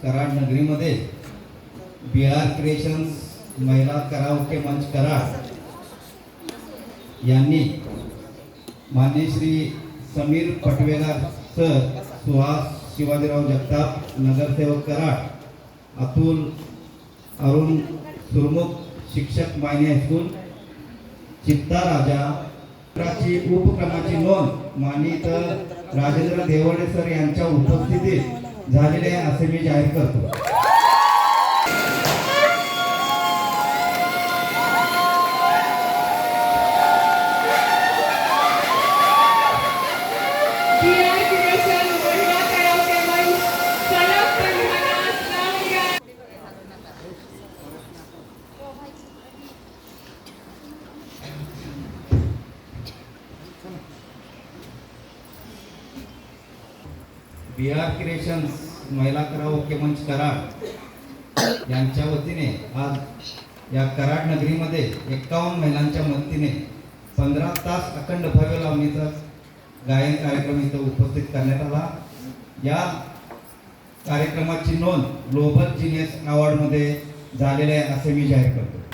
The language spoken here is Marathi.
कराड नगरीमध्ये BR क्रिएशन्स महिला कराओके मंच कराड यांनी माननीय श्री समीर पटवेकर सर, सुहास शिवाजीराव जगताप नगरसेवक कराड, अतुल अरुण सुरमुख शिक्षक मायने हायस्कूल चित्ता राजा उपक्रमाची नोंद माननीय राजेंद्र देवडे सर यांच्या उपस्थितीत झालेले असे मी जाहीर करतो. BR क्रिएशन्स महिला कराओके मंच कराड यांच्या वतीने आज या कराड नगरीमध्ये 51 महिलांच्या मदतीने 15 तास अखंड भव्य लावणीचा गायन कार्यक्रम इथं उपस्थित करण्यात आला. या कार्यक्रमाची नोंद ग्लोबल जीनियस अवॉर्डमध्ये झालेली आहे असे मी जाहीर करतो.